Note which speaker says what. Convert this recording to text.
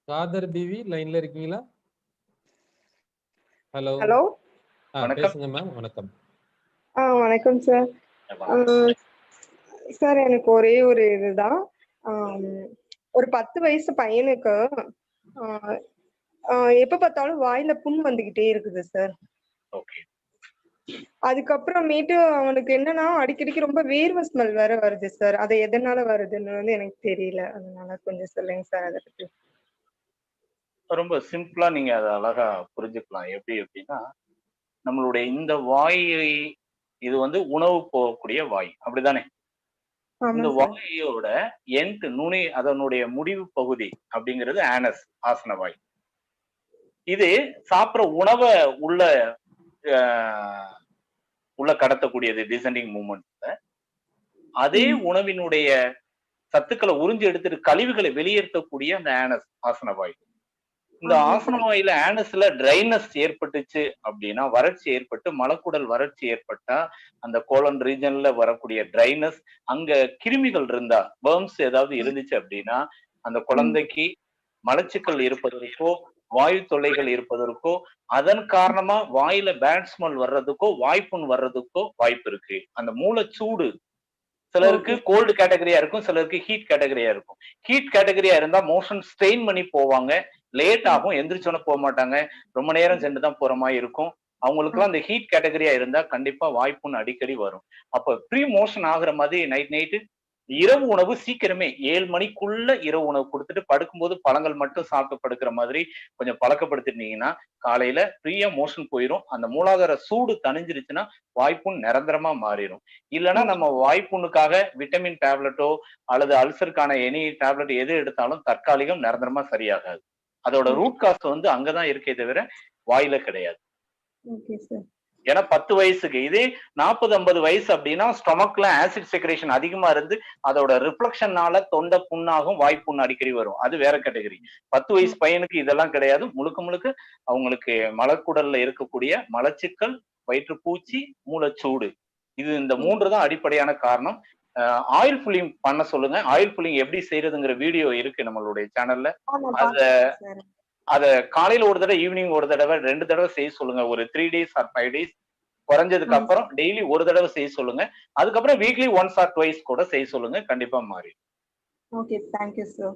Speaker 1: Kader PV லைன்ல இருக்கீங்களா? Hello.
Speaker 2: Hello.
Speaker 1: பேசுங்க மேம். வணக்கம்.
Speaker 2: வணக்கம் சார். சார் எனக்கு ஒரே ஒரு இதுதான். ஒரு 10 வயசு பையனுக்கு எப்ப பார்த்தாலும் வாயில புண் வந்துகிட்டே இருக்குது சார்.
Speaker 3: ஓகே.
Speaker 2: அதுக்கப்புறமேட்டு அவனுக்கு என்னன்னா அடிக்கடிக்கு ரொம்ப வேர்வை ஸ்மெல் வேற வருது சார். அது எதனால வருதுன்னு வந்து எனக்கு தெரியல. அதனால கொஞ்சம் சொல்லுங்க சார் அதை பத்தி.
Speaker 3: ரொம்ப சிம்பிளா நீங்க அதை அழகா புரிஞ்சுக்கலாம். எப்படி அப்படின்னா, நம்மளுடைய இந்த வாய் இது வந்து உணவு போகக்கூடிய வாய், அப்படிதானே? இந்த வாயோட நுனி, அதனுடைய முடிவு பகுதி அப்படிங்கிறது ஆனஸ், ஆசன வாய். இது சாப்பிட்ற உணவை உள்ள கடத்தக்கூடியது டிசெண்டிங் மூவ்மெண்ட்ல. அதே உணவினுடைய சத்துக்களை உறிஞ்சி எடுத்துட்டு கழிவுகளை வெளியேற்றக்கூடிய அந்த ஆனஸ், ஆசன வாய். இந்த ஆசன வாயில ஆனஸ்ல ட்ரைனஸ் ஏற்பட்டுச்சு அப்படின்னா, வறட்சி ஏற்பட்டு மலக்குடல் வறட்சி ஏற்பட்டா, அந்த கோலன் ரீஜன்ல வரக்கூடிய ட்ரைனஸ், அங்க கிருமிகள் இருந்தா, பர்ம்ஸ் ஏதாவது இருந்துச்சு அப்படின்னா, அந்த குழந்தைக்கு மலச்சிக்கல் இருப்பதற்கோ வாயு தொல்லைகள் இருப்பதற்கோ, அதன் காரணமா வாயில பேட் ஸ்மெல் வர்றதுக்கோ வாய்ப்புண் வர்றதுக்கோ வாய்ப்பு இருக்கு. அந்த மூளைச்சூடு சிலருக்கு கோல்டு கேட்டகரியா இருக்கும், சிலருக்கு ஹீட் கேட்டகரியா இருக்கும். ஹீட் கேட்டகரியா இருந்தா மோஷன் ஸ்ட்ரெயின் பண்ணி போவாங்க, லேட் ஆகும், எந்திரிச்சோன்னு போக மாட்டாங்க, ரொம்ப நேரம் சென்று தான் போற மாதிரி இருக்கும். அவங்களுக்கு எல்லாம் அந்த ஹீட் கேட்டகரியா இருந்தா கண்டிப்பா வாய்ப்புன்னு அடிக்கடி வரும். அப்ப ப்ரீ மோஷன் ஆகுற மாதிரி நைட்டு இரவு உணவு சீக்கிரமே 7 மணிக்குள்ள இரவு உணவு கொடுத்துட்டு படுக்கும்போது பழங்கள் மட்டும் சாப்பிட்டு படுக்கிற மாதிரி கொஞ்சம் பழக்கப்படுத்திட்டீங்கன்னா காலையில ஃப்ரீயா மோஷன் போயிடும். அந்த மூலாதார சூடு தணிஞ்சிருச்சுன்னா வாய்ப்புண் நிரந்தரமா மாறிடும். இல்லைன்னா நம்ம வாய்ப்புண்ணுக்காக விட்டமின் டேப்லெட்டோ அல்லது அல்சருக்கான எனி டேப்லெட் எது எடுத்தாலும் தற்காலிகம், நிரந்தரமா சரியாகாது. அதோட ரூட் காஸ்ட் வந்து அங்கதான் இருக்கே தவிர வாயில கிடையாது. ஏன்னா 10 வயசுக்கு, இதே 40-50 வயசு அப்படின்னா ஸ்டொமக்ல ஆசிட் செக்ரேஷன் அதிகமா இருந்து அதோட ரிஃப்ளெக்ஷனால தொண்டை புண்ணாகும், வாய்ப்புண் அடிக்கடி வரும். அது வேற கேட்டகரி. 10 வயசு பையனுக்கு இதெல்லாம் கிடையாது. முழுக்க அவங்களுக்கு மலக்குடல்ல இருக்கக்கூடிய மலச்சிக்கல், வயிற்றுப்பூச்சி, மூளைச்சூடு, இது இந்த 3 தான் அடிப்படையான காரணம். ஆயில் புல்லிங் பண்ண சொல்லுங்க. ஆயில் புல்லிங் எப்படி செய்யறதுங்கிற வீடியோ இருக்கு நம்மளுடைய சேனல்ல. அத காலையில ஒரு தடவை, ஈவினிங் ஒரு தடவை, 2 தடவை செய்ய சொல்லுங்க. ஒரு 3 days or 5 days குறைஞ்சதுக்கு அப்புறம் டெய்லி ஒரு தடவை செய்ய சொல்லுங்க. அதுக்கப்புறம் வீக்லி 1 or 2 கூட செய்ய சொல்லுங்க. கண்டிப்பா மாறி.
Speaker 2: Okay, thank you sir.